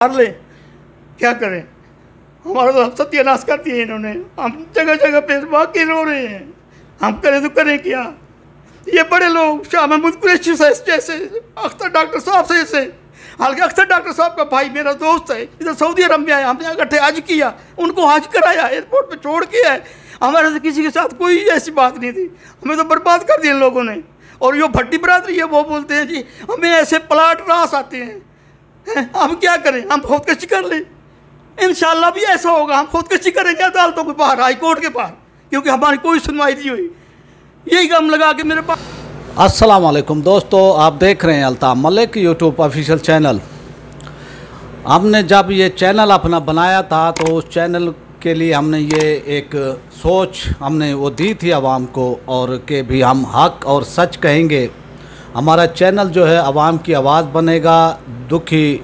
कर ले, क्या करें, हमारा तो सत्यानाश कर दिए इन्होंने। हम जगह जगह पे वाकई रो रहे हैं, हम करें तो करें क्या। ये बड़े लोग शाह महमूद कुरैशी जैसे, अख्तर डॉक्टर साहब से जैसे, हालांकि अख्तर डॉक्टर साहब का भाई मेरा दोस्त है, इधर सऊदी अरब में आया, हमने इकट्ठे हज किया, उनको हज कराया, एयरपोर्ट पे छोड़ के आए। हमारे से किसी के साथ कोई ऐसी बात नहीं थी, हमें तो बर्बाद कर दिया इन लोगों ने। और जो भट्टी बरादरी है वो बोलते हैं जी हमें ऐसे प्लाट रास आते हैं, हम क्या करें, हम खुदकशी कर लें। इंशाल्लाह भी ऐसा होगा, हम खुदकशी करेंगे अदालतों के बाहर, हाई कोर्ट के बाहर, क्योंकि हमारी कोई सुनवाई नहीं हुई। यही गम लगा के मेरे पास। अस्सलाम वालेकुम दोस्तों, आप देख रहे हैं Altaf Malik YouTube official channel. हमने जब ये चैनल अपना बनाया था तो उस चैनल के लिए हमने ये एक सोच हमने वो दी थी आवाम को, और कि भी हम हक और सच कहेंगे। हमारा चैनल जो है आवाम की आवाज़ बनेगा, दुखी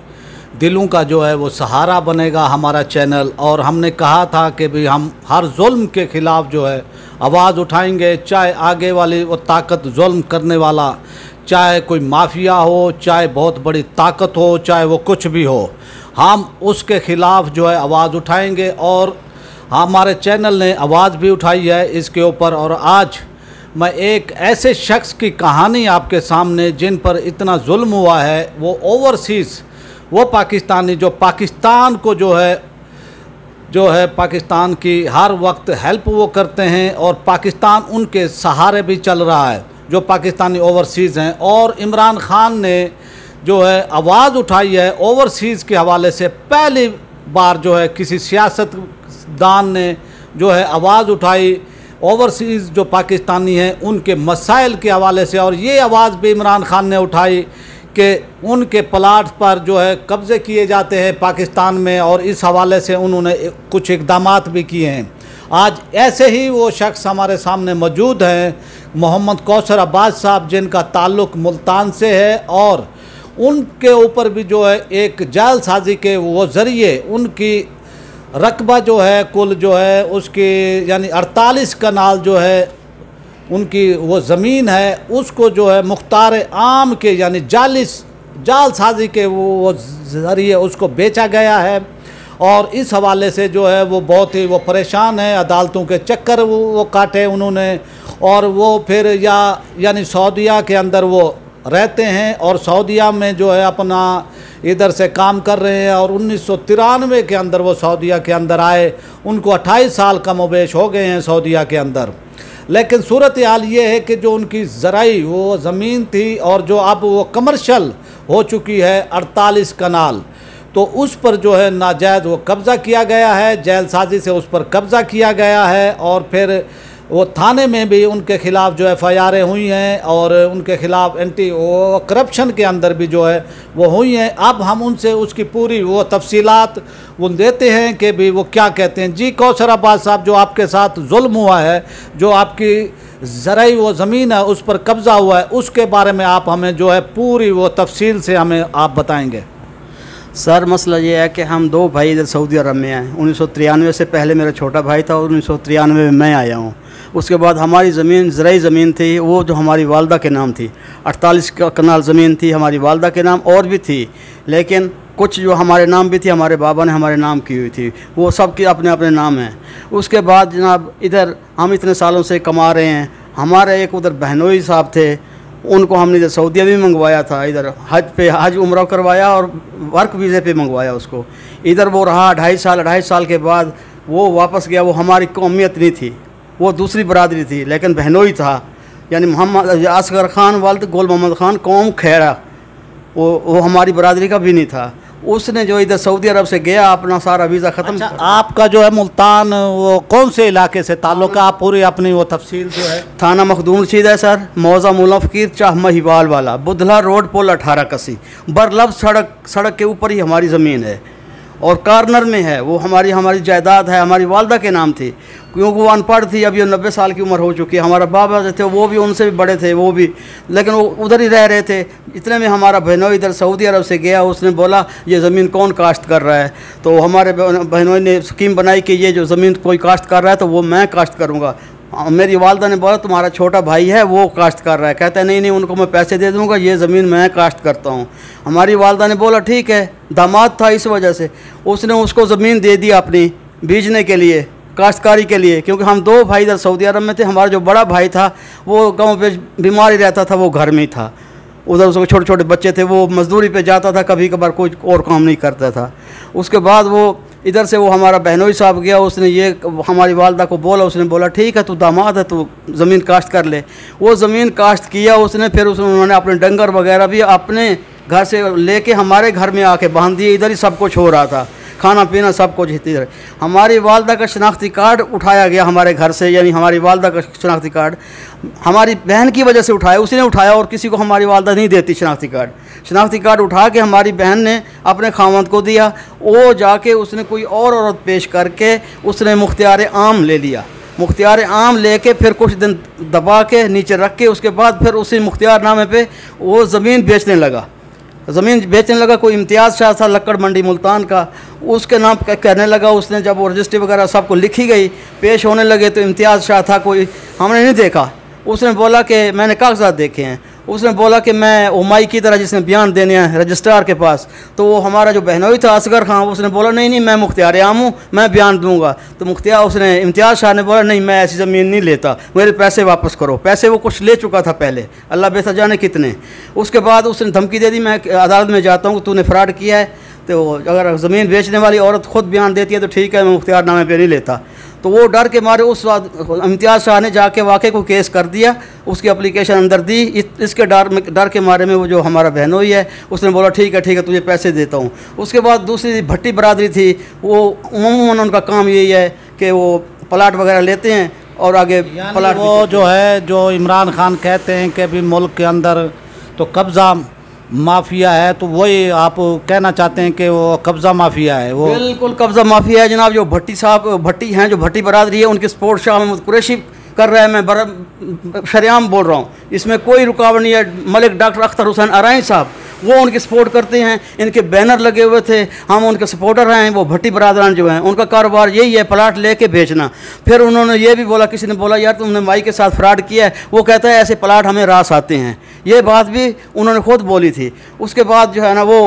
दिलों का जो है वो सहारा बनेगा हमारा चैनल। और हमने कहा था कि भी हम हर जुल्म के ख़िलाफ़ जो है आवाज़ उठाएंगे, चाहे आगे वाली वो ताकत जुल्म करने वाला, चाहे कोई माफिया हो, चाहे बहुत बड़ी ताकत हो, चाहे वो कुछ भी हो, हम उसके ख़िलाफ़ जो है आवाज़ उठाएंगे। और हमारे चैनल ने आवाज़ भी उठाई है इसके ऊपर। और आज मैं एक ऐसे शख्स की कहानी आपके सामने जिन पर इतना जुल्म हुआ है, वो ओवरसीज़, वो पाकिस्तानी जो पाकिस्तान को जो है पाकिस्तान की हर वक्त हेल्प वो करते हैं, और पाकिस्तान उनके सहारे भी चल रहा है, जो पाकिस्तानी ओवरसीज़ हैं। और इमरान खान ने जो है आवाज़ उठाई है ओवरसीज़ के हवाले से, पहली बार जो है किसी सियासतदान ने जो है आवाज़ उठाई ओवरसीज़ जो पाकिस्तानी हैं उनके मसाइल के हवाले से। और ये आवाज़ भी इमरान खान ने उठाई कि उनके प्लाट पर जो है कब्ज़े किए जाते हैं पाकिस्तान में, और इस हवाले से उन्होंने कुछ इक़दामात भी किए हैं। आज ऐसे ही वो शख्स हमारे सामने मौजूद हैं, मोहम्मद कौसर अब्बास साहब, जिनका ताल्लुक़ मुल्तान से है, और उनके ऊपर भी जो है एक जालसाजी के वो ज़रिए उनकी रकबा जो है कुल जो है उसकी यानी 48 कनाल जो है उनकी वो ज़मीन है, उसको जो है मुख्तार आम के यानी जालसाजी के वो ज़रिए उसको बेचा गया है। और इस हवाले से जो है वो बहुत ही वो परेशान है, अदालतों के चक्कर वो काटे उन्होंने, और वो फिर यानी सऊदीया के अंदर वो रहते हैं, और सऊदीया में जो है अपना इधर से काम कर रहे हैं। और 1993 के अंदर वो सऊदीया के अंदर आए, उनको 28 साल कमोबेश हो गए हैं सऊदीया के अंदर। लेकिन सूरत हाल ये है कि जो उनकी ज़राई वो ज़मीन थी, और जो अब वो कमर्शल हो चुकी है 48 कनाल, तो उस पर जो है नाजायज़ वो कब्ज़ा किया गया है, जेलसाजी से उस पर कब्ज़ा किया गया है। और फिर वो थाने में भी उनके ख़िलाफ़ जो FIR हुई हैं, और उनके ख़िलाफ़ एंटी वो करप्शन के अंदर भी जो है वो हुई हैं। अब हम उनसे उसकी पूरी वो तफसीलात वो देते हैं कि भी वो क्या कहते हैं। जी कौसर अब्बास साहब, जो आपके साथ जुल्म हुआ है, जो आपकी ज़राई वो ज़मीन है उस पर कब्ज़ा हुआ है, उसके बारे में आप हमें जो है पूरी वो तफसील से हमें आप बताएँगे। सर मसला ये है कि हम दो भाई इधर सऊदी अरब में हैं। 1993 से पहले मेरा छोटा भाई था, और 1993 में मैं आया हूँ। उसके बाद हमारी ज़मीन ज़राई ज़मीन थी, वो जो हमारी वालदा के नाम थी, 48 कनाल ज़मीन थी हमारी वालदा के नाम, और भी थी, लेकिन कुछ जो हमारे नाम भी थी, हमारे बाबा ने हमारे नाम की हुई थी, वो सब के अपने अपने नाम हैं। उसके बाद जनाब इधर हम इतने सालों से कमा रहे हैं। हमारे एक उधर बहनोई साहब थे, उनको हमने इधर सऊदीया भी मंगवाया था, इधर हज उम्रा करवाया और वर्क वीज़े पे मंगवाया उसको। इधर वो रहा 2.5 साल के बाद वो वापस गया। वो हमारी कौमियत नहीं थी, वो दूसरी बरादरी थी, लेकिन बहनोई था, यानी मोहम्मद असगर ख़ान वालद गुल मोहम्मद ख़ान कौम खैरा, वो हमारी बरादरी का भी नहीं था। उसने जो इधर सऊदी अरब से गया, अपना सारा वीज़ा ख़त्म। अच्छा, आपका जो है मुल्तान वो कौन से इलाके से ताल्लुक़ है? आप पूरी अपनी वो तफसील जो है। थाना मखदूम रशीद है सर, मौज़ा मुला फ़कीर चाह महिवाल वाला, बुधला रोड पोल 18 कसी, बरलब सड़क के ऊपर ही हमारी ज़मीन है, और कॉर्नर में है। वो हमारी जायदाद है, हमारी वालदा के नाम थी, क्योंकि वो अनपढ़ थी, अभी 90 साल की उम्र हो चुकी है। हमारा बाबा जो थे वो भी उनसे भी बड़े थे, वो भी, लेकिन वो उधर ही रह रहे थे। इतने में हमारा बहनोई इधर सऊदी अरब से गया, उसने बोला ये ज़मीन कौन काश्त कर रहा है, तो हमारे बहनोई ने स्कीम बनाई कि ये जो ज़मीन कोई काश्त कर रहा है तो वो मैं काश्त करूँगा। मेरी वालदा ने बोला तुम्हारा छोटा भाई है वो काश्त कर रहा है, कहता है नहीं नहीं उनको मैं पैसे दे दूंगा, ये ज़मीन मैं काश्त करता हूँ। हमारी वालदा ने बोला ठीक है, दामाद था इस वजह से उसने उसको ज़मीन दे दी अपनी बीजने के लिए, काश्तकारी के लिए, क्योंकि हम 2 भाई इधर सऊदी अरब में थे। हमारा जो बड़ा भाई था वो गाँव पे बीमार ही रहता था, वो घर में ही था, उधर उसके छोटे छोटे बच्चे थे, वो मजदूरी पे जाता था, कभी कभार कोई और काम नहीं करता था। उसके बाद वो इधर से वो हमारा बहनोई साहब गया, उसने ये हमारी वालदा को बोला, उसने बोला ठीक है तू दामाद है तू ज़मीन काश्त कर ले। वो ज़मीन काश्त किया उसने, फिर उन्होंने अपने डंगर वगैरह भी अपने घर से लेके हमारे घर में आके बांध दिए, इधर ही सब कुछ हो रहा था, खाना पीना सब कुछ इधर। हमारी वालदा का शनाख्ती कार्ड उठाया गया हमारे घर से, यानी हमारी वालदा का शनाख्ती कार्ड हमारी बहन की वजह से उठाया, उसने उठाया और किसी को हमारी वालदा नहीं देती शनाख्ती कार्ड। शनाख्ती कार्ड उठा के हमारी बहन ने अपने खामद को दिया, वो जाके उसने कोई और औरत पेश करके उसने मुख्तियार आम ले लिया। मुख्तियार आम लेके फिर कुछ दिन दबा के नीचे रख के उसके बाद फिर उसी मुख्तियार नामे पे वो ज़मीन बेचने लगा। ज़मीन बेचने लगा, कोई इम्तियाज़ शाह था लक्कड़ मंडी मुल्तान का, उसके नाम कहने लगा। उसने जब वो रजिस्ट्री वगैरह सबको लिखी गई, पेश होने लगे तो इम्तियाज़ शाह था कोई, हमने नहीं देखा। उसने बोला कि मैंने कागजात देखे हैं, उसने बोला कि मैं उमाई की तरह जिसने बयान देने हैं रजिस्ट्रार के पास। तो वो हमारा जो बहनोई था असगर खान, उसने बोला नहीं नहीं मैं मुख्तियार आम हूँ, मैं बयान दूंगा। तो मुख्तियार उसने इम्तियाज़ शाह ने बोला नहीं मैं ऐसी ज़मीन नहीं लेता, मेरे पैसे वापस करो। पैसे वो कुछ ले चुका था पहले, अल्लाह बेहतर जाने कितने। उसके बाद उसने धमकी दे दी मैं अदालत में जाता हूँ, तूने फ्रॉड किया है, तो अगर ज़मीन बेचने वाली औरत खुद बयान देती है तो ठीक है, मैं मुख्तियार नामे पे नहीं लेता। तो वो डर के मारे उस इम्तियाज़ शाह ने जाके वाक़े को केस कर दिया, उसकी एप्लीकेशन अंदर दी। इसके डर के मारे में वो जो हमारा बहनोई है उसने बोला ठीक है तुझे पैसे देता हूँ। उसके बाद दूसरी भट्टी बरादरी थी, वो उम्मूमन उनका काम यही है कि वो प्लाट वगैरह लेते हैं और आगे प्लाट वो जो है जो इमरान खान कहते हैं कि अभी मुल्क के अंदर तो कब्ज़ा माफिया है, तो वही आप कहना चाहते हैं कि वो कब्ज़ा माफिया है? वो बिल्कुल कब्ज़ा माफिया है जनाब। जो भट्टी साहब भट्टी हैं, जो भट्टी बरादरी है, उनके सपोर्ट शाह महमूद कुरैशी कर रहा है। मैं शरेआम बोल रहा हूँ, इसमें कोई रुकावट नहीं है। मलिक डॉक्टर अख्तर हुसैन अराई साहब वो उनकी सपोर्ट करते हैं, इनके बैनर लगे हुए थे, हम उनके सपोर्टर हैं। वो भट्टी बरादरान जो हैं उनका कारोबार यही है, प्लाट लेके बेचना। फिर उन्होंने ये भी बोला, किसी ने बोला यार तुमने माई के साथ फ्रॉड किया है, वो कहता है ऐसे प्लाट हमें रास आते हैं, ये बात भी उन्होंने खुद बोली थी। उसके बाद जो है ना वो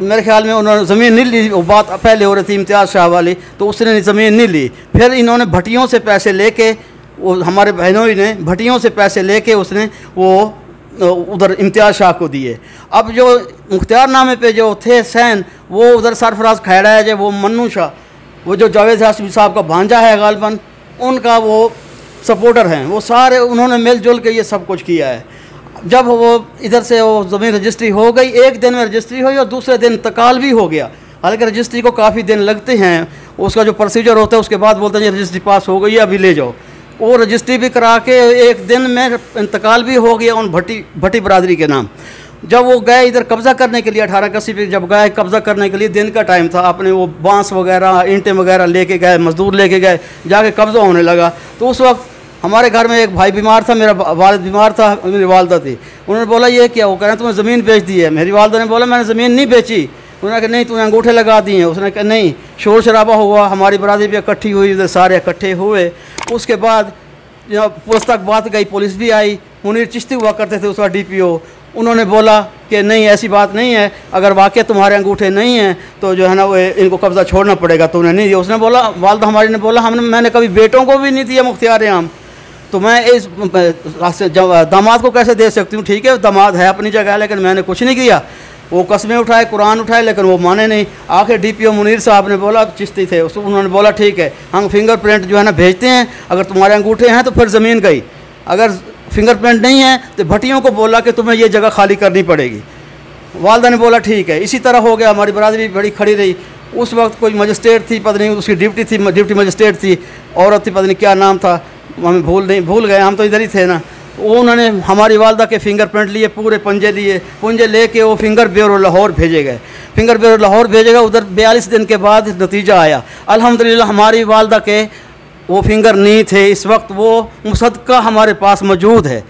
मेरे ख्याल में उन्होंने ज़मीन नहीं ली, वो बात पहले हो रही थी इम्तियाज़ शाह वाली, तो उसने ज़मीन नहीं ली। फिर इन्होंने भट्टियों से पैसे लेके, वो हमारे बहनोई ने भट्टियों से पैसे लेके उसने वो उधर इम्तियाज़ शाह को दिए। अब जो मुख्तियार नामे पे जो थे सैन, वो उधर सरफराज खैड़ा है, जो वो मन्नू शाह, वो जो जावेद हाशमी साहब का भांजा है गालिबन, उनका वो सपोर्टर हैं। वो सारे उन्होंने मिलजुल के ये सब कुछ किया है। जब वो इधर से वो ज़मीन रजिस्ट्री हो गई, एक दिन में रजिस्ट्री हुई और दूसरे दिन इंतकाल भी हो गया। हालांकि रजिस्ट्री को काफ़ी दिन लगते हैं, उसका जो प्रोसीजर होता है उसके बाद बोलते हैं रजिस्ट्री पास हो गई है अभी ले जाओ। वो रजिस्ट्री भी करा के एक दिन में इंतकाल भी हो गया उन भट्टी बरादरी के नाम। जब वो गए इधर कब्ज़ा करने के लिए 18 पे जब गए कब्ज़ा करने के लिए, दिन का टाइम था, अपने वो बांस वगैरह ईंटें वगैरह लेके गए, मजदूर लेके गए, जाके कब्ज़ा होने लगा। तो उस वक्त हमारे घर में एक भाई बीमार था, मेरा वालिद बीमार था, मेरी वालदा थी। उन्होंने बोला ये क्या, वो कह रहे हैं तुम्हें ज़मीन बेच दी है। मेरी वालदा ने बोला मैंने ज़मीन नहीं बेची। उन्होंने कहा नहीं तूने अंगूठे लगा दिए हैं। उसने कहा नहीं। शोर शराबा हुआ, हमारी बरादरी भी इकट्ठी हुई, उधर सारे इकट्ठे हुए। उसके बाद पुलिस तक बात गई, पुलिस भी आई। मुनीर चिश्ती हुआ करते थे उसका DPO, उन्होंने बोला कि नहीं ऐसी बात नहीं है, अगर वाकई तुम्हारे अंगूठे नहीं हैं तो जो है ना वो इनको कब्ज़ा छोड़ना पड़ेगा, तुमने नहीं दिया। उसने बोला, वालदा हमारी ने बोला मैंने कभी बेटों को भी नहीं दिया मुख्तियार आम, तो मैं इस दामाद को कैसे दे सकती हूँ। ठीक है दामाद है अपनी जगह, लेकिन मैंने कुछ नहीं किया। वो कस्में उठाए, कुरान उठाए, लेकिन वो माने नहीं। आखिर DPO मुनीर साहब ने बोला, चिश्ती थे, उन्होंने बोला ठीक है हम फिंगरप्रिंट जो है ना भेजते हैं, अगर तुम्हारे अंगूठे हैं तो फिर ज़मीन गई, अगर फिंगरप्रिंट नहीं है तो भट्टियों को बोला कि तुम्हें ये जगह खाली करनी पड़ेगी। वालदा ने बोला ठीक है। इसी तरह हो गया। हमारी बरादरी बड़ी खड़ी रही। उस वक्त कोई मजिस्ट्रेट थी, पता नहीं उसकी डिप्टी मजिस्ट्रेट थी, औरत थी, पता नहीं क्या नाम था, हमें भूल गए, हम तो इधर ही थे ना। वो उन्होंने हमारी वालदा के फिंगरप्रिंट लिए, पूरे पुंजे लेके वो फिंगर ब्यूरो लाहौर भेजे गए। फिंगर ब्यूरो लाहौर भेजे गए, उधर 42 दिन के बाद नतीजा आया। अल्हम्दुलिल्लाह हमारी वालदा के वो फिंगर नहीं थे। इस वक्त वो मुसद्दका हमारे पास मौजूद है,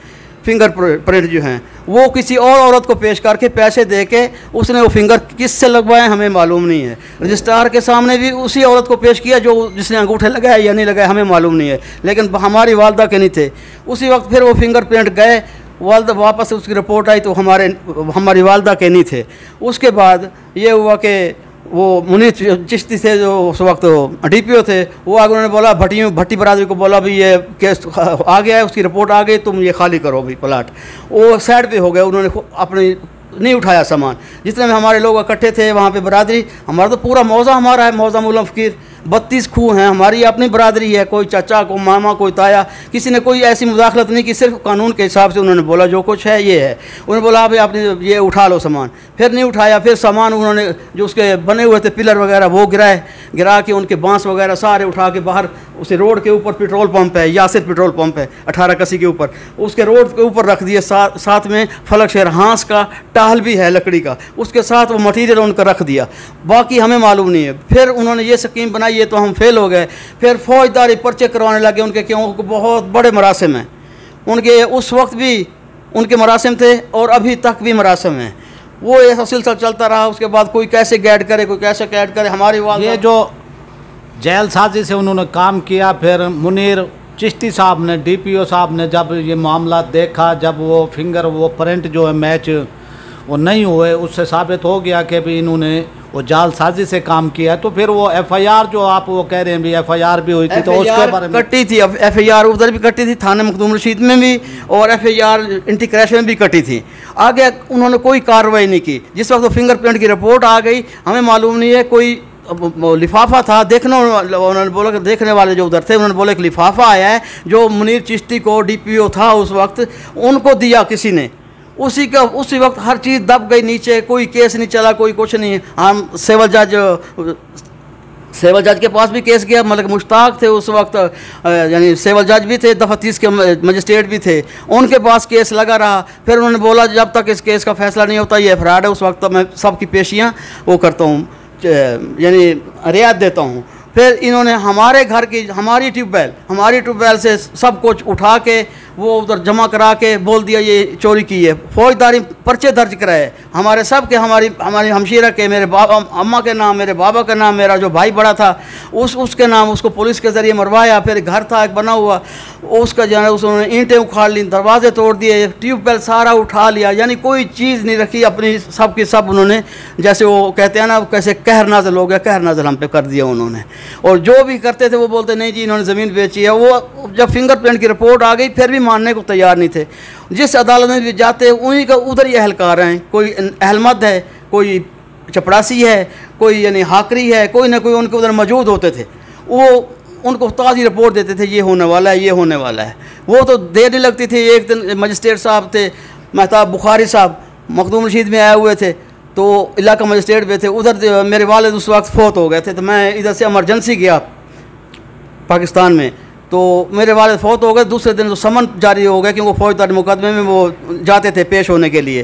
फिंगर प्रिंट जो हैं वो किसी और औरत को पेश करके पैसे दे के उसने वो फिंगर किससे लगवाए हमें मालूम नहीं है। रजिस्ट्रार के सामने भी उसी औरत को पेश किया जो जिसने अंगूठे लगाए या नहीं लगाए हमें मालूम नहीं है, लेकिन हमारी वालदा के नहीं थे। उसी वक्त फिर वो फिंगरप्रिंट गए, वालदा वापस उसकी रिपोर्ट आई तो हमारी वालदा के नहीं थे। उसके बाद ये हुआ कि वो मुनीर चिश्ती थे जो उस वक्त DPO थे, वो आगे उन्होंने बोला भट्टी बरादरी को बोला भी ये केस आ गया है, उसकी रिपोर्ट आ गई, तुम ये खाली करो भी प्लाट। वो साइड पे हो गए, उन्होंने अपनी नहीं उठाया सामान। जितने में हमारे लोग इकट्ठे थे वहाँ पे बरादरी, हमारा तो पूरा मौज़ा हमारा है, मौज़ा मुल्ला फ़कीर 32 खूह हैं, हमारी अपनी बरादरी है, कोई चाचा कोई मामा कोई ताया, किसी ने कोई ऐसी मुदाखलत नहीं की, सिर्फ कानून के हिसाब से उन्होंने बोला जो कुछ है ये है। उन्होंने बोला भाई आपने ये उठा लो सामान, फिर नहीं उठाया। फिर सामान उन्होंने जो उसके बने हुए थे पिलर वगैरह वो गिरा के उनके बांस वगैरह सारे उठा के बाहर, उसे रोड के ऊपर पेट्रोल पंप है, यासिर पेट्रोल पंप है 18 कसी के ऊपर, उसके रोड के ऊपर रख दिए। साथ में फलक शहर हाँस का टाहल भी है लकड़ी का, उसके साथ वो मटीरियल उनका रख दिया, बाकी हमें मालूम नहीं है। फिर उन्होंने ये स्कीम बनाई, ये तो हम फेल हो गए। फिर फौजदारी पर्चे करवाने लगे उनके, क्यों बहुत बड़े मरासिम हैं उनके, उस वक्त भी उनके मरासिम थे और अभी तक भी मरासिम हैं। वो ऐसा सिलसिला चलता रहा। उसके बाद कोई कैसे गाइड करे, कोई कैसे गाइड करे। हमारी ये जो जेल साजी से उन्होंने काम किया, फिर मुनीर चिश्ती साहब ने DPO साहब ने जब ये मामला देखा, जब वो फिंगर वो प्रिंट जो है मैच वो नहीं हुए, उससे साबित हो गया कि भी इन्होंने वो जाल साजी से काम किया है। तो फिर वो FIR जो आप वो कह रहे हैं भी FIR भी हुई थी, तो उसके बारे में कटी थी। FIR उधर भी कटी थी, थाने मखदूम रशीद में भी, और FIR इंटीग्रेशन में भी कटी थी। आगे उन्होंने कोई कार्रवाई नहीं की। जिस वक्त फिंगरप्रिंट की रिपोर्ट आ गई, हमें मालूम नहीं है, कोई लिफाफा था, उन्होंने बोला कि देखने वाले जो उधर थे उन्होंने बोला कि लिफाफा आया है जो मुनीर चिश्ती को DPO था उस वक्त, उनको दिया किसी ने। उसी वक्त हर चीज़ दब गई नीचे, कोई केस नहीं चला, कोई कुछ नहीं। हम सिविल जज के पास भी केस गया, मलिक मुश्ताक थे उस वक्त, यानी सिविल जज भी थे, दफ़ा 30 के मजिस्ट्रेट भी थे, उनके पास केस लगा रहा। फिर उन्होंने बोला जब तक इस केस का फैसला नहीं होता ये फ्रॉड है। उस वक्त मैं सबकी पेशियाँ वो करता हूँ, यानी रियायत देता हूँ। फिर इन्होंने हमारे घर की हमारी ट्यूबवेल से सब कुछ उठा के वो उधर जमा करा के बोल दिया ये चोरी की है। फौजदारी पर्चे दर्ज कराए हमारे सब के, हमारी हमशीरा के, मेरे बाबा अम्मा के नाम, मेरे बाबा का नाम, मेरा जो भाई बड़ा था उसके नाम, उसको पुलिस के ज़रिए मरवाया। फिर घर था एक बना हुआ, उसका जो है उन्होंने ईंटें उखाड़ ली, दरवाजे तोड़ दिए, ट्यूबवेल सारा उठा लिया, यानी कोई चीज़ नहीं रखी अपनी, सब की सब उन्होंने, जैसे वो कहते हैं ना, कैसे कहर नाज़िल हो गया, कहर नाज़िल हम पे कर दिया उन्होंने। और जो भी करते थे वो बोलते नहीं जी इन्होंने ज़मीन बेची है। वो जब फिंगरप्रिंट की रिपोर्ट आ गई फिर भी मानने को तैयार नहीं थे। जिस अदालत में भी जाते उन्हीं का उधर ही अहलकार हैं, कोई अहलमद है, कोई चपड़ासी है, कोई यानी हाकरी है, कोई ना कोई उनके उधर मौजूद होते थे। वो उनको ताज़ी रिपोर्ट देते थे ये होने वाला है, ये होने वाला है। वो तो देर नहीं लगती थी। एक दिन मजिस्ट्रेट साहब थे, महताब बुखारी साहब, मखदूम रशीद में आए हुए थे, तो इलाका मजिस्ट्रेट पे थे। उधर मेरे वालिद उस वक्त फौत हो गए थे, तो मैं इधर से एमरजेंसी गया पाकिस्तान में, तो मेरे वालिद फौत हो गए। दूसरे दिन तो समन जारी हो गया क्योंकि फौजदारी मुकदमे में वो जाते थे पेश होने के लिए।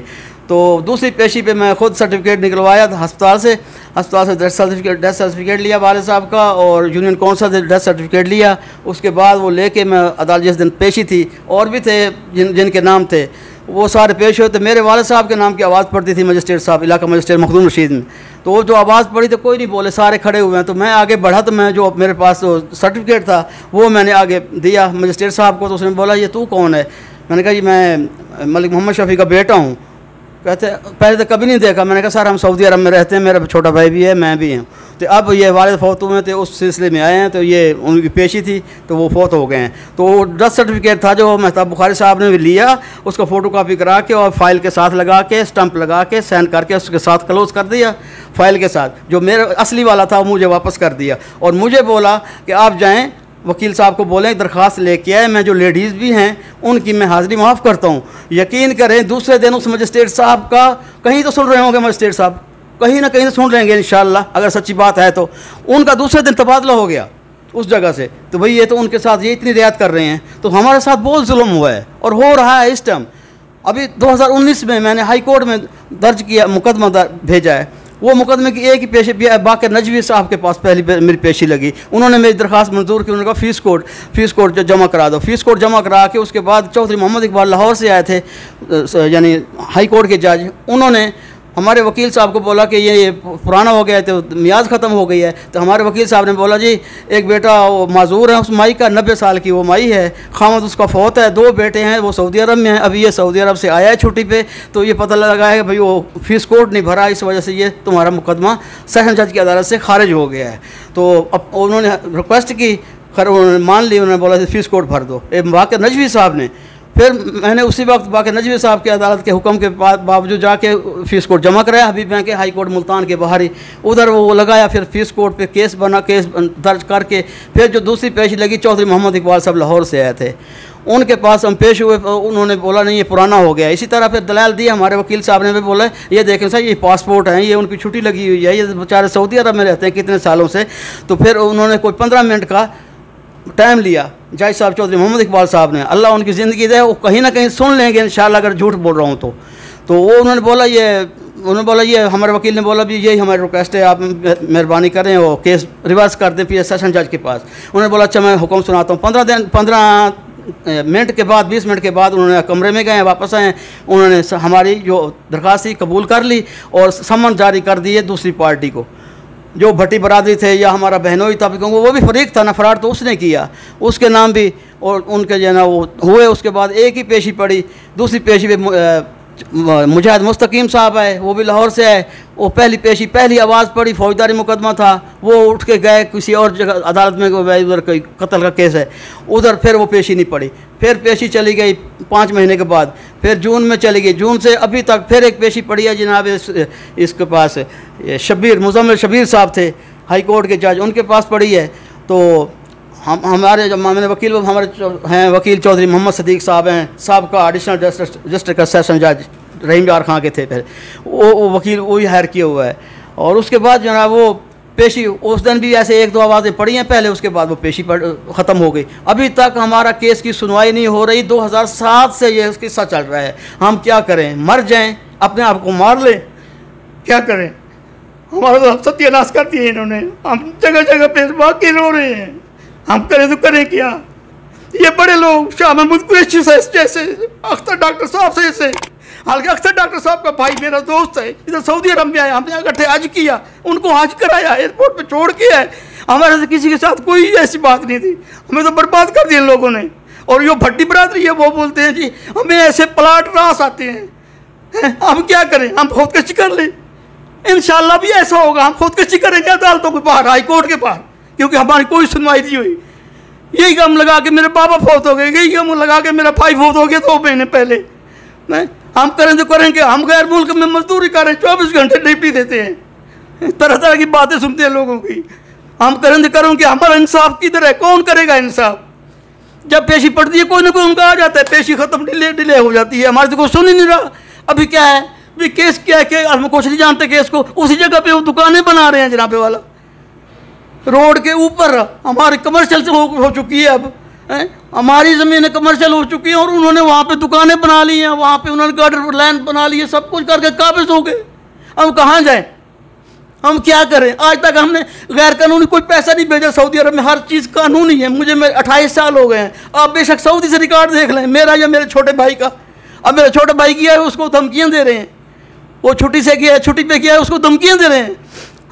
तो दूसरी पेशी पे मैं ख़ुद सर्टिफिकेट निकलवाया था हस्पताल से डेथ सर्टिफिकेट लिया वालिद साहब का, और यूनियन काउंसिल से डेथ सर्टिफिकेट लिया। उसके बाद वो लेके मैं अदालत, जिस दिन पेशी थी और भी थे जिनके नाम थे वो सारे पेश हुए, तो मेरे वालिद साहब के नाम की आवाज़ पड़ती थी मजिस्ट्रेट साहब, इलाका मजिस्ट्रेट मखदूम रशीद में। तो वो जो आवाज़ पड़ी तो कोई नहीं बोले, सारे खड़े हुए हैं। तो मैं आगे बढ़ा, तो मैं जो मेरे पास जो सर्टिफिकेट था वो मैंने आगे दिया मजिस्ट्रेट साहब को। तो उसने बोला ये तू कौन है? मैंने कहा जी मैं मलिक मोहम्मद शफ़ी का बेटा हूँ। कहते पहले तो कभी नहीं देखा। मैंने कहा सर हम सऊदी अरब में रहते हैं, मेरा छोटा भाई भी है, मैं भी हूँ। तो अब ये वालिद फौत हुए थे, उस सिलसिले में आए हैं, तो ये उनकी पेशी थी तो वो फौत हो गए हैं। तो वो डेथ सर्टिफिकेट था जो महताब बुखारी साहब ने भी लिया, उसको फ़ोटोकॉपी करा के और फाइल के साथ लगा के स्टंप लगा के साइन करके उसके साथ क्लोज़ कर दिया फाइल के साथ। जो मेरा असली वाला था वो मुझे वापस कर दिया और मुझे बोला कि आप जाएँ वकील साहब को बोलें दरख्वास्त लेके आए, मैं जो लेडीज़ भी हैं उनकी मैं हाज़िरी माफ़ करता हूँ। यकीन करें दूसरे दिन उस मजिस्ट्रेट साहब का, कहीं तो सुन रहे होंगे मजिस्ट्रेट साहब, कहीं ना कहीं तो सुन रहेंगे इंशाअल्लाह, अगर सच्ची बात है तो, उनका दूसरे दिन तबादला हो गया उस जगह से। तो भाई ये तो उनके साथ ये इतनी रियायत कर रहे हैं, तो हमारे साथ बहुत जुल्म हुआ है और हो रहा है इस टाइम। अभी 2019 में मैंने हाई कोर्ट में दर्ज किया, मुकदमा भेजा है, वो मुकदमे की एक ही पेशी बाक़ी नजवी साहब के पास पहली मेरी पेशी लगी। उन्होंने मेरी दरख्वास्त मंजूर की। उन्होंने कहा फ़ीस कोड जो जमा करा दो। फ़ीस कोड जमा करा के उसके बाद चौधरी मोहम्मद इकबाल लाहौर से आए थे, यानी हाई कोर्ट के जज। उन्होंने हमारे वकील साहब को बोला कि ये पुराना हो गया है, तो मियाद ख़त्म हो गई है। तो हमारे वकील साहब ने बोला जी एक बेटा वो माजूर है उस माई का, 90 साल की वो माई है, खामद उसका फौत है, 2 बेटे हैं वो सऊदी अरब में हैं। अभी ये सऊदी अरब से आया है छुट्टी पे, तो ये पता लगा है कि भाई वो फ़ीस कोड नहीं भरा, इस वजह से ये तुम्हारा मुकदमा सेशन जज की अदालत से खारिज हो गया है। तो अब उन्होंने रिक्वेस्ट की, खैर उन्होंने मान ली। उन्होंने बोला फ़ीस कोड भर दो। बाक़ी नजवी साहब ने, फिर मैंने उसी वक्त बाक़ी नजवी साहब की अदालत के हुक्म के बावजूद जाके फ़ीस कोड जमा कराया हबीब बैंक के हाई कोर्ट मुल्तान के बाहर ही। उधर वो लगाया, फिर फ़ीस कोड पे केस दर्ज करके फिर जो दूसरी पेशी लगी, चौधरी मोहम्मद इकबाल साहब लाहौर से आए थे, उनके पास हम पेश हुए। उन्होंने बोला नहीं ये पुराना हो गया। इसी तरह फिर दलाल दिए। हमारे वकील साहब ने भी बोला ये देखें सर ये पासपोर्ट हैं, ये उनकी छुट्टी लगी हुई है, ये बेचारे सऊदी अरब में रहते हैं कितने सालों से। तो फिर उन्होंने कोई 15 मिनट का टाइम लिया जज साहब चौधरी मोहम्मद इकबाल साहब ने। अल्लाह उनकी ज़िंदगी दे, वो कहीं ना कहीं सुन लेंगे इंशाल्लाह अगर झूठ बोल रहा हूँ तो वो उन्होंने बोला ये हमारे वकील ने बोला भी यही हमारी रिक्वेस्ट है, आप मेहरबानी करें वो केस रिवर्स कर दें फिर सेशन जज के पास। उन्होंने बोला अच्छा मैं हुक्म सुनाता हूँ। 15 मिनट के बाद 20 मिनट के बाद उन्होंने कमरे में गए, वापस आए। उन्होंने हमारी जो दरख्वास्त थी कबूल कर ली और समन जारी कर दिए दूसरी पार्टी को, जो भट्टी बरादरी थे या हमारा बहनोई था, क्योंकि वो भी फरीक था ना, फरार तो उसने किया, उसके नाम भी और उनके जो है ना वो हुए। उसके बाद एक ही पेशी पड़ी। दूसरी पेशी पे मुजाहिद मुस्तकीम साहब आए, वो भी लाहौर से आए। वो पहली पेशी पहली आवाज़ पड़ी, फौजदारी मुकदमा था, वो उठ के गए किसी और जगह अदालत में, उधर कोई कत्ल का केस है, उधर फिर वो पेशी नहीं पड़ी। फिर पेशी चली गई 5 महीने के बाद, फिर जून में चली गई। जून से अभी तक फिर एक पेशी पड़ी है जनाब इसके पास मुजम्मिल शबीर साहब थे हाई कोर्ट के जज, उनके पास पड़ी है। तो हमारे जो मैंने वकील हमारे हैं वकील चौधरी मोहम्मद सदीक साहब हैं, साहब का एडिशनल डिस्ट्रिक्ट का सेशन जज रहीम यार खां के थे, फिर वो वकील वही हायर किया हुआ है। और उसके बाद जनाब वो पेशी उस दिन भी ऐसे 1-2 आवाज़ें पड़ी हैं पहले, उसके बाद वो पेशी ख़त्म हो गई। अभी तक हमारा केस की सुनवाई नहीं हो रही। 2007 से ये किस्सा चल रहा है। हम क्या करें? मर जाएं, अपने आप को मार लें, क्या करें? हमारा तो सत्यानाश कर दिए इन्होंने। हम जगह जगह पे बाकी रो रहे हैं, हम करें तो करें क्या? ये बड़े लोग शाह महमूद कुरैशी जैसे, अख्तर डॉक्टर साहब से जैसे, हालांकि अख्तर डॉक्टर साहब का भाई मेरा दोस्त है, इधर सऊदी अरब में आया, हमने इकट्ठे हज किया, उनको हज कराया, एयरपोर्ट पे छोड़ के आए। हमारे से किसी के साथ कोई ऐसी बात नहीं थी, हमें तो बर्बाद कर दिया इन लोगों ने। और जो भट्टी बरादरी है वो बोलते हैं जी हमें ऐसे प्लाट रास आते हैं, हम क्या करें? हम खुदकशी कर लें। इंशाल्लाह भी ऐसा होगा, हम खुदकशी करेंगे अदालतों के बाहर, हाई कोर्ट के बाहर, क्योंकि हमारी कोई सुनवाई नहीं हुई। यही गम लगा के मेरे पापा फौत हो गए, यही गम लगा के मेरा भाई फौत हो गया 2 महीने पहले। नहीं हम करें तो करेंगे, हम गैर मुल्क में मजदूरी करें, 24 घंटे ड्यूटी देते हैं, तरह तरह की बातें सुनते हैं लोगों की। हम करें तो करेंगे, हमारा इंसाफ किधर है? कौन करेगा इंसाफ? जब पेशी पड़ती है कोई ना कोई उनका आ जाता है, पेशी ख़त्म डिले हो जाती है, हमारे तो कोई सुन ही नहीं रहा। अभी क्या है भी केस क्या है कि हम कुछ नहीं जानते केस को। उसी जगह पे वो दुकानें बना रहे हैं जनाबे वाला, रोड के ऊपर। हमारी कमर्शियल से हो चुकी है, अब हमारी ज़मीन कमर्शियल हो चुकी है और उन्होंने वहाँ पे दुकानें बना ली हैं, वहाँ पे उन्होंने गार्डन लैंड बना ली है, सब कुछ करके काबिज हो गए। अब कहाँ जाएं? हम क्या करें? आज तक हमने गैर कानूनी कोई पैसा नहीं भेजा सऊदी अरब में, हर चीज़ कानूनी है। मुझे 28 साल हो गए हैं। आप बेशक सऊदी से रिकॉर्ड देख लें, मेरा या मेरे छोटे भाई का। अब मेरे छोटे भाई किया है, उसको धमकियाँ दे रहे हैं, वो छुट्टी से किया है, छुट्टी पे किया है, उसको धमकियाँ दे रहे हैं,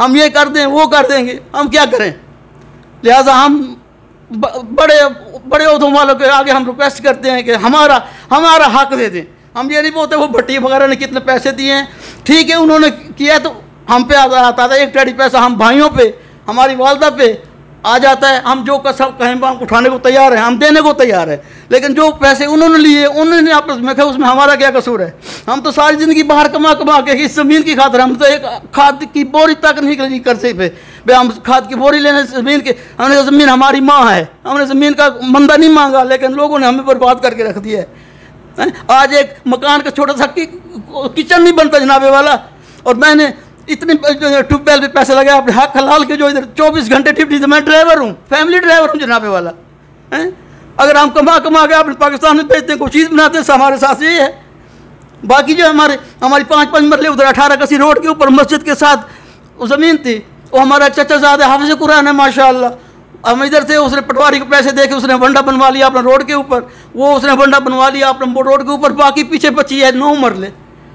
हम ये कर दें वो कर देंगे। हम क्या करें? लिहाजा हम बड़े उहदों वालों के आगे हम रिक्वेस्ट करते हैं कि हमारा हक दे दें। हम ये नहीं बोलते वो भट्टी वगैरह ने कितने पैसे दिए हैं, ठीक है उन्होंने किया तो हम पे आता था एक टेडी पैसा, हम भाइयों पे, हमारी वालदा पे आ जाता है। हम जो सब कहें हम उठाने को तैयार हैं, हम देने को तैयार है। लेकिन जो पैसे उन्होंने लिए उन्होंने आपस में कहा, उसमें हमारा क्या कसूर है? हम तो सारी ज़िंदगी बाहर कमा के इस ज़मीन की खातिर, हम तो एक खाद की बोरी तक नहीं कर सकते भाई। हम खाद की बोरी लेने ज़मीन के, हमने ज़मीन हमारी माँ है, हमने ज़मीन का मंदा नहीं मांगा, लेकिन लोगों ने हमें बर्बाद करके रख दिया है। आज एक मकान का छोटा सा किचन नहीं बनता जनाबे वाला, और मैंने इतने ट्यूबवेल पे पैसे लगाए अपने हक हलाल के, जो इधर 24 घंटे ड्यूटी। मैं ड्राइवर हूँ, फैमिली ड्राइवर हूँ जनाबे वाला हैं। अगर हम कमा के अपने पाकिस्तान में भेजते हैं, कोई चीज़ बनाते हैं, हमारे साथ ये है। बाकी जो हमारी 5-5 मरले उधर 18 कसी रोड के ऊपर मस्जिद के साथ ज़मीन थी, वो हमारा चचा ज़ादा हाफिज़ कुरान है माशाअल्लाह। हम इधर थे, उसने पटवारी को पैसे दे के उसने बंडा बनवा लिया अपना रोड के ऊपर, वो उसने बंडा बनवा लिया अपना रोड के ऊपर। बाकी पीछे बची है 9 मरले।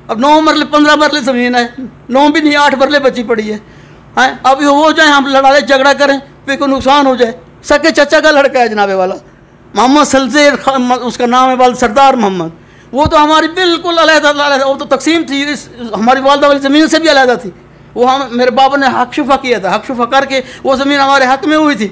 अब 9 मरले 15 मरले ज़मीन है, 9 भी नहीं 8 मरले बची पड़ी है। अब ये हो जाए हम लड़ाई झगड़ा करें फिर कोई नुकसान हो जाए। सके चचा का लड़का है जनाबे वाला, मोहम्मद सलजेर खान उसका नाम है, वाल सरदार मोहम्मद। वो तो हमारी बिल्कुल अलहदा, वो तो तकसीम थी, हमारी वालदा वाली ज़मीन से भी अलहदा थी। वो हम मेरे बाबा ने हक शुफा किया था, हक शुफा करके वो ज़मीन हमारे हक में हुई थी।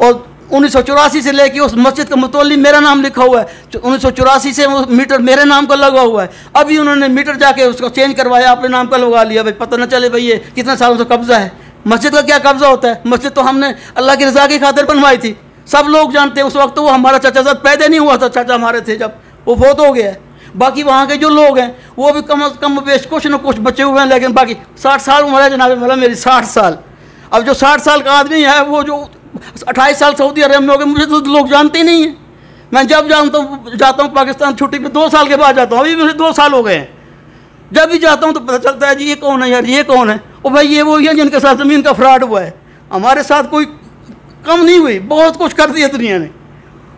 और 1984 से लेके उस मस्जिद का मुतवल्ली मेरा नाम लिखा हुआ है। 1984 से वो मीटर मेरे नाम का लगा हुआ है। अभी उन्होंने मीटर जाके उसको चेंज करवाया, अपने नाम का लगा लिया। भाई पता न चले भाई ये कितने सालों से कब्जा है। मस्जिद का क्या कब्जा होता है? मस्जिद तो हमने अल्लाह की रज़ा की खातिर बनवाई थी, सब लोग जानते हैं। उस वक्त तो वो हमारा चाचा पैदा नहीं हुआ था, चाचा हमारे थे जब, वो बहुत हो गया है। बाकी वहाँ के जो लोग हैं वो भी कम बेश कुछ न कुछ बचे हुए हैं, लेकिन बाकी 60 साल उम्र है जनाब वाला मेरी, 60 साल। अब जो 60 साल का आदमी है वो जो 28 साल सऊदी अरब में हो गए, मुझे तो लोग जानते ही नहीं हैं। मैं जब जाता हूँ पाकिस्तान छुट्टी पे 2 साल के बाद जाता हूँ, अभी मुझे 2 साल हो गए हैं। जब भी जाता हूँ तो पता चलता है जी ये कौन है यार, ये कौन है। ओ भाई ये वो है जिनके साथ ज़मीन का फ्रॉड हुआ है। हमारे साथ कोई कम नहीं हुई, बहुत कुछ कर दिया दुनिया ने।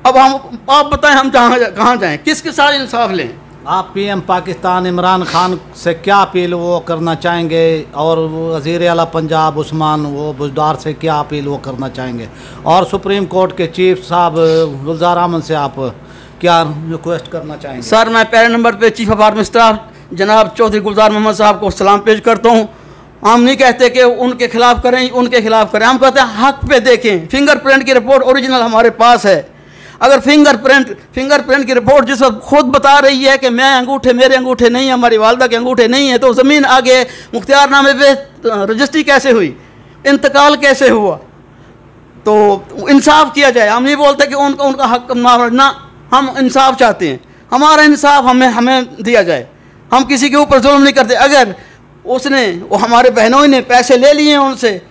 अब आप बताएं हम कहाँ जाएँ, किसके साथ इंसाफ लें? आप पीएम पाकिस्तान इमरान खान से क्या अपील वो करना चाहेंगे, और वज़ीर आला पंजाब उस्मान वो बुज़दार से क्या अपील वो करना चाहेंगे, और सुप्रीम कोर्ट के चीफ साहब गुलजार अहमद से आप क्या रिक्वेस्ट करना चाहेंगे? सर मैं पहले नंबर पे चीफ ऑफ आर्मी स्टाफ जनाब चौधरी गुलजार मोहम्मद साहब को सलाम पेश करता हूँ। हम नहीं कहते कि उनके खिलाफ करें, उनके खिलाफ करें, हम कहते हैं हक पे देखें। फिंगरप्रिंट की रिपोर्ट ओरिजिनल हमारे पास है। अगर फिंगरप्रिंट की रिपोर्ट जिस वक्त खुद बता रही है कि मेरे अंगूठे नहीं, हमारी वालदा के अंगूठे नहीं है, तो ज़मीन आगे मुख्तियारनामे पे रजिस्ट्री कैसे हुई, इंतकाल कैसे हुआ? तो इंसाफ किया जाए। हम नहीं बोलते कि उनका हक ना, हम इंसाफ चाहते हैं, हमारा इंसाफ हमें दिया जाए। हम किसी के ऊपर जुल्म नहीं करते। अगर वो हमारे बहनों ने पैसे ले लिए हैं उनसे,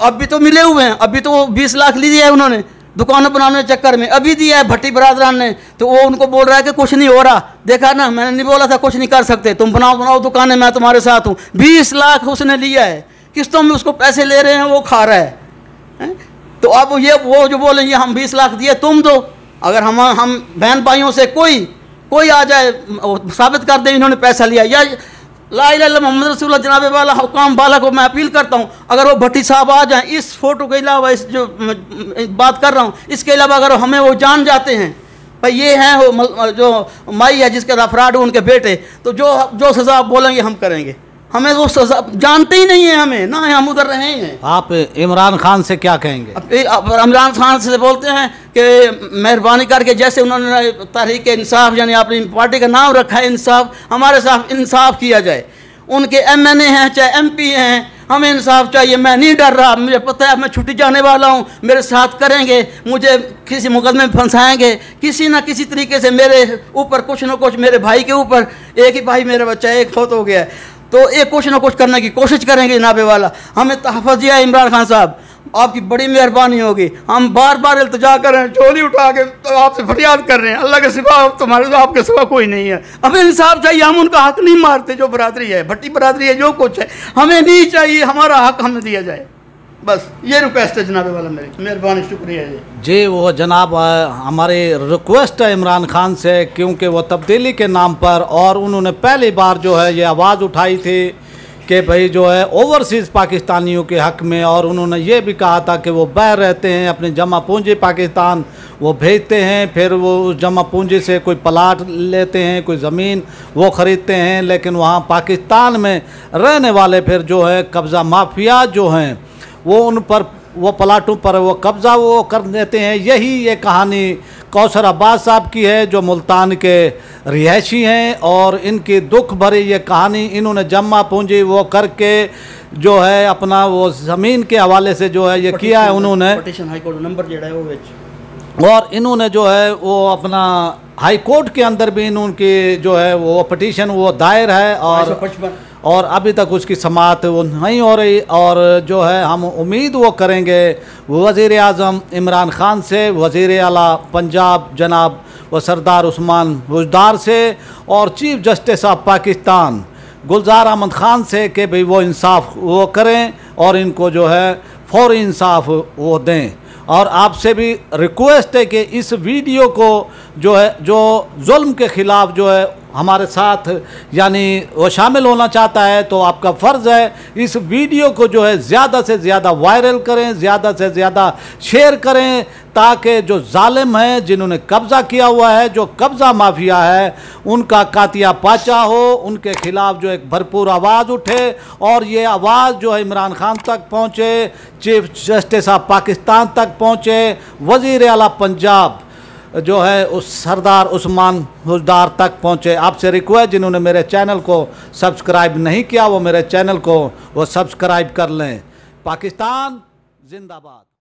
अभी तो मिले हुए हैं, अभी तो 20 लाख ले दिया है उन्होंने दुकानें बनाने के चक्कर में, अभी दिया है भट्टी बरादरान ने। तो वो उनको बोल रहा है कि कुछ नहीं हो रहा, देखा ना मैंने नहीं बोला था कुछ नहीं कर सकते, तुम बनाओ दुकानें, मैं तुम्हारे साथ हूँ। 20 लाख उसने लिया है, किस्तों में उसको पैसे ले रहे हैं, वो खा रहा है। तो अब वो जो बोलेंगे हम 20 लाख दिए तुम दो। अगर हम बहन भाइयों से कोई आ जाए साबित कर दे इन्होंने पैसा लिया, या ला इलाहा इल्लल्लाह मोहम्मद रसूलुल्लाह जनाबे वाला हुकाम वाला को मैं अपील करता हूँ, अगर वो भट्टी साहब आ जाएं, इस फोटो के अलावा इस जो बात कर रहा हूँ इसके अलावा अगर हमें वो जान जाते हैं भाई ये हैं वो जो माई है जिसके साथ फ्रॉड हो उनके बेटे, तो जो सज़ा आप बोलेंगे हम करेंगे। हमें वो सज़ा जानते ही नहीं है, हमें ना हम उधर रहे हैं। आप इमरान खान से क्या कहेंगे? इमरान खान से बोलते हैं कि मेहरबानी करके, जैसे उन्होंने तहरीक इंसाफ यानी अपनी पार्टी का नाम रखा है इंसाफ, हमारे साथ इंसाफ किया जाए। उनके MNA हैं चाहे MP हैं, हमें इंसाफ चाहिए। मैं नहीं डर रहा, मुझे पता है मैं छुट्टी जाने वाला हूँ, मेरे साथ करेंगे, मुझे किसी मुकदमे में फंसाएंगे, किसी ना किसी तरीके से मेरे ऊपर कुछ ना कुछ, मेरे भाई के ऊपर, एक ही भाई मेरा बच्चा है, एक फौत हो गया है, तो एक कुछ ना कुछ करने की कोशिश करेंगे जनाबे वाला। हमें तहफ़्फ़ुज़ दिया है इमरान खान साहब, आपकी बड़ी मेहरबानी होगी। हम बार बार इल्तिजा कर रहे हैं, झोली उठा के तो आपसे फरियाद कर रहे हैं, अल्लाह के सिवा तुम्हारे आपके सिवा कोई नहीं है। हमें इंसाफ चाहिए, हम उनका हक नहीं मारते। जो बरादरी है, भट्टी बरादरी है, जो कुछ है हमें नहीं चाहिए, हमारा हक हमें दिया जाए। बस ये रिक्वेस्ट है जनाब वाला, मेरी मेहरबानी, शुक्रिया जी। वो जनाब हमारी रिक्वेस्ट है इमरान खान से, क्योंकि वो तब्दीली के नाम पर, और उन्होंने पहली बार जो है ये आवाज़ उठाई थी कि भाई जो है ओवरसीज़ पाकिस्तानियों के हक़ में, और उन्होंने ये भी कहा था कि वो बाहर रहते हैं, अपनी जमा पूंजी पाकिस्तान वो भेजते हैं, फिर वो उस जमा पूंजी से कोई प्लाट लेते हैं, कोई ज़मीन वो ख़रीदते हैं, लेकिन वहाँ पाकिस्तान में रहने वाले फिर जो है कब्ज़ा माफिया जो हैं वो उन पर, वो प्लाटों पर वो कब्ज़ा वो कर देते हैं। यही ये कहानी कौसर अब्बास साहब की है जो मुल्तान के रिहायशी हैं, और इनकी दुख भरी ये कहानी इन्होंने जमा पूंजी वो करके जो है अपना वो ज़मीन के हवाले से जो है ये किया है उन्होंने, पटिशन हाई कोर्ट नंबर जो है वो, और इन्होंने जो है वो अपना हाई कोर्ट के अंदर भी इनकी जो है वो पटिशन वो दायर है, और अभी तक उसकी समाअत वो नहीं हो रही। और जो है हम उम्मीद वो करेंगे वज़ीर आज़म इमरान खान से, वज़ीर आला पंजाब जनाब व सरदार उस्मान बुज़दार से, और चीफ जस्टिस ऑफ पाकिस्तान गुलजार अहमद ख़ान से कि भाई वो इंसाफ वो करें और इनको जो है फौरी इंसाफ वो दें। और आपसे भी रिक्वेस्ट है कि इस वीडियो को जो है, जो जुल्म के ख़िलाफ़ जो है हमारे साथ यानी वो शामिल होना चाहता है, तो आपका फ़र्ज़ है इस वीडियो को जो है ज़्यादा से ज़्यादा वायरल करें, ज़्यादा से ज़्यादा शेयर करें, ताकि जो जालिम हैं, जिन्होंने कब्ज़ा किया हुआ है, जो कब्ज़ा माफिया है, उनका कातिया पाचा हो, उनके ख़िलाफ़ जो एक भरपूर आवाज़ उठे और ये आवाज़ जो है इमरान खान तक पहुँचे, चीफ जस्टिस ऑफ पाकिस्तान तक पहुँचे, वज़ीर आला पंजाब जो है उस सरदार उस्मान हुजदार तक पहुँचे। आपसे रिक्वेस्ट, जिन्होंने मेरे चैनल को सब्सक्राइब नहीं किया वो मेरे चैनल को वो सब्सक्राइब कर लें। पाकिस्तान जिंदाबाद।